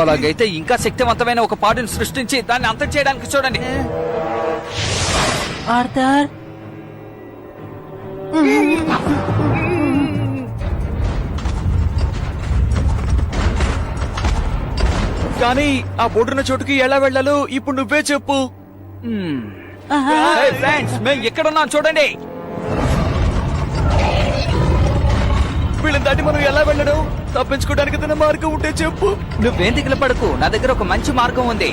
అలాగైతే ఇంకా శక్తివంతమైన ఒక పాడుని సృష్టించి దాన్ని అంతం చేయడానికి చూడండి. ఆర్థర్, కానీ ఆ బోర్డున్న చోటుకి ఎలా వెళ్ళాలో ఇప్పుడు నువ్వే చెప్పు. Hey friends, మేము ఎక్కడున్నాం చూడండి. వీళ్ళని దాటి మనం ఎలా వెళ్ళడం? తప్పించుకోవడానికి ఏదైనా మార్గం ఉంటే చెప్పు. నువ్వేం దిగులు పడకు, నా దగ్గర ఒక మంచి మార్గం ఉంది.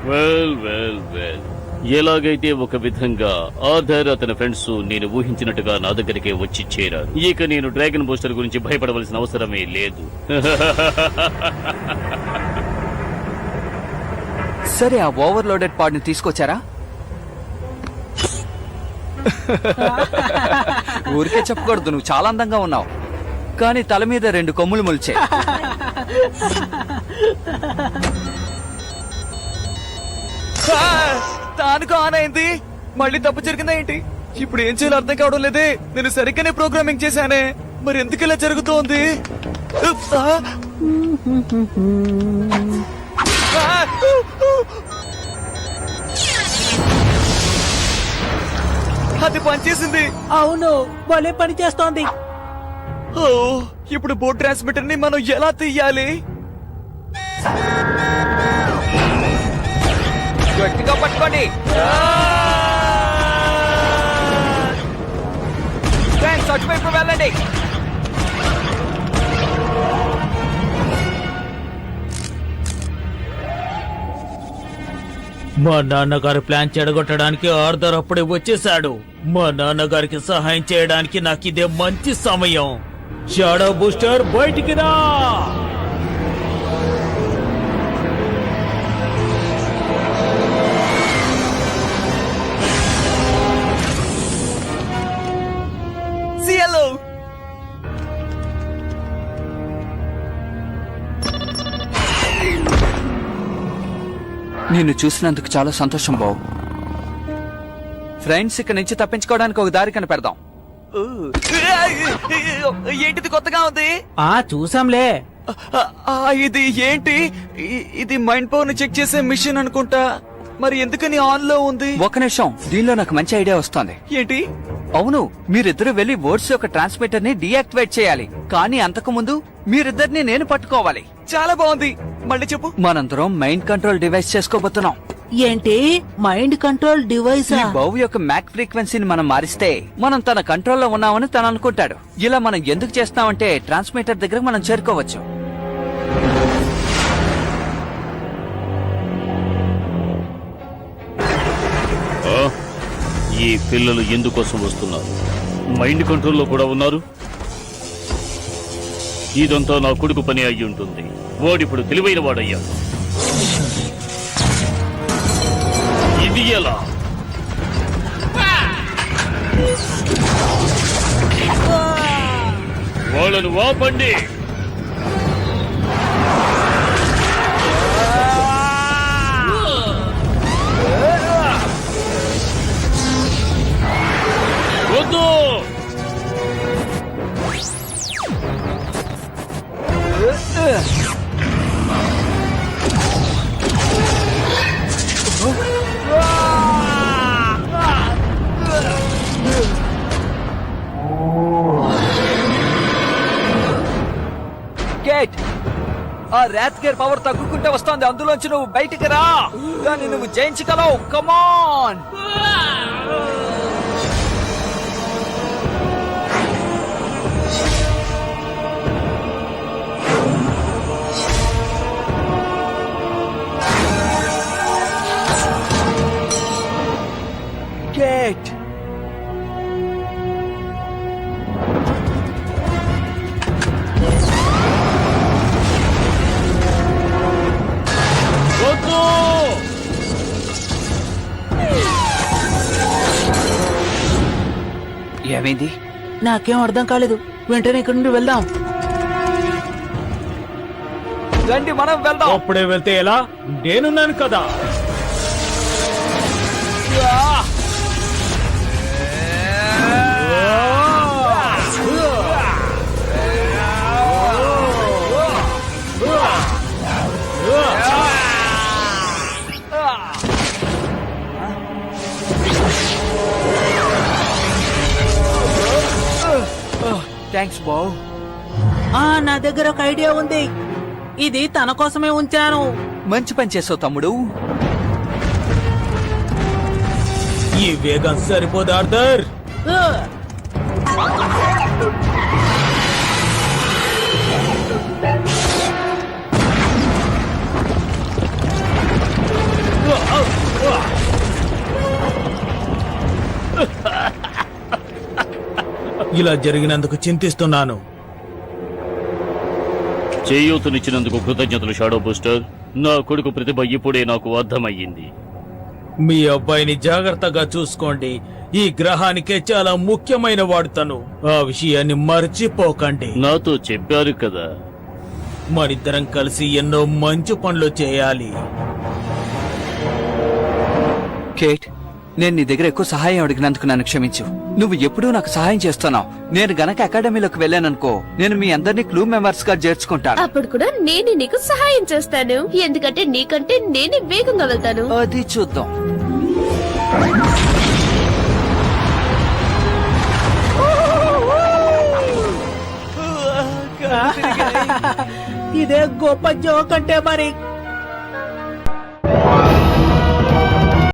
వెల్ వెల్ వెల్, ఎలాగైతే ఒక విధంగా ఆధార్ అతని ఫ్రెండ్స్ నేను ఊహించినట్టుగా నా దగ్గరికే వచ్చి చేరారు. ఇక నేను డ్రాగన్ బూస్టర్ గురించి భయపడవలసిన అవసరమే లేదు. సరే, ఆ ఓవర్లోడెడ్ పాడ్ ని తీసుకొచ్చారా? ఊరికే చెప్పకూడదు, నువ్వు చాలా అందంగా ఉన్నావు, కానీ తల మీద 2 కొమ్ములు మొలిచే. తానుకు ఆన్ అయింది, మళ్ళీ తప్పు జరిగిందా ఏంటి? ఇప్పుడు ఏం చేయాలో అర్థం కావడం లేదే. నేను సరిగ్గానే ప్రోగ్రామింగ్ చేశానే, మరి ఎందుకు ఇలా జరుగుతోంది? అది పనిచేసింది. అవును, భలే పని చేస్తోంది. ఓ, ఇప్పుడు బోర్డ్ ట్రాన్స్మిటర్ ని మనం ఎలా తీయాలి? గట్టిగా పట్టుకోండి. ఫ్రెండ్స్, అటువైపు వెళ్ళండి. మా నాన్నగారి ప్లాన్ చెడగొట్టడానికి ఆర్థర్ అప్పుడే వచ్చేశాడు. మా నాన్నగారికి సహాయం చేయడానికి నాకు ఇదే మంచి సమయం. షాడో బూస్టర్ బయటికి రా. సియలో నిన్ను చూసినందుకు చాలా సంతోషం బావు. ఫ్రెండ్స్, ఇక నుంచి తప్పించుకోవడానికి ఒక దారి కనిపెడదాం. ఏంటిది కొత్తగా ఉంది? చూసాంలే. ఇది ఏంటి? ఇది మైండ్ పవర్ ని చెక్ చేసే మిషన్ అనుకుంటా. మరి ఎందుకని ఆన్ లో ఉంది? ఒక నిమిషం, దీనిలో నాకు మంచి ఐడియా వస్తుంది. ఏంటి? అవును, మీరిద్దరు వెళ్లి వర్డ్స్ యొక్క ట్రాన్స్మిటర్ ని డీయాక్టివేట్ చేయాలి. కానీ అంతకు ముందు మీరిద్దరిని నేను పట్టుకోవాలి. చాలా బాగుంది, మళ్ళీ చెప్పు. మనందరం మైండ్ కంట్రోల్ డివైస్ చేసుకోబోతున్నాం. ఏంటి మైండ్ కంట్రోల్ డివైస్? ఈ బౌ యొక్క మ్యాక్ ఫ్రీక్వెన్సీని మనం మారిస్తే మనం తన కంట్రోల్లో ఉన్నామని తను అనుకుంటాడు. ఇలా మనం ఎందుకు చేస్తామంటే ట్రాన్స్మిటర్ దగ్గరకు మనం చేరుకోవచ్చు. ఈ పిల్లలు ఎందుకోసం వస్తున్నారు? మైండ్ కంట్రోల్లో కూడా ఉన్నారు. ఇదంతా నా కొడుకు పని అయ్యి ఉంటుంది. వాడిప్పుడు తెలివైన వాడయ్యాడు. ఇది ఎలా? వాళ్ళను వాపండి. వద్దు. గేట్, ఆ ర్యాత్ గేర్ పవర్ తగ్గుకుంటే వస్తోంది. అందులోంచి నువ్వు బయటికి రా. దాన్ని నువ్వు జయించగలవు. కమాన్. గేట్, వద్దు. ఏమైంది? నాకేం అర్థం కాలేదు. వెంటనే ఇక్కడి నుండి వెళ్దాం. రండి, మనం వెళ్దాం. అప్పుడే వెళ్తే ఎలా? నేనున్నాను కదా. థ్యాంక్స్ బా. నా దగ్గర ఒక ఐడియా ఉంది. ఇది తన కోసమే ఉంచాను. మంచి పని చేసావు తమ్ముడు. ఈ వేగం సరిపోదు ఆర్థర్. ఇలా జరిగినందుకు చింతిస్తున్నాను. చేయూతనిచ్చినందుకు కృతజ్ఞతలు షాడో బూస్టర్. నా కొడుకు ప్రతిభ ఇప్పుడే నాకు అర్థమయ్యింది. మీ అబ్బాయిని జాగ్రత్తగా చూసుకోండి. ఈ గ్రహానికే చాలా ముఖ్యమైన వాడుతాను. ఆ విషయాన్ని మర్చిపోకండి. నాతో చెప్పారు కదా. మనిద్దరం కలిసి ఎన్నో మంచి పనులు చేయాలి. కేట్, నేను నీ దగ్గర ఎక్కువ సహాయం అడిగినందుకు నన్ను క్షమించు. నువ్వు ఎప్పుడూ నాకు సహాయం చేస్తున్నావు. నేను గనక అకాడమీలోకి వెళ్ళాననుకో, నేను మీ అందరినీ క్లూ మెంబర్స్ గా చేర్చుకుంటాను. అప్పుడు కూడా నేను నీకు సహాయం చేస్తాను, ఎందుకంటే నీకంటే నేనే వేగంగా వెళ్తాను. అది చూద్దాం. ఇదే గొప్ప జోక్ అంటే మరి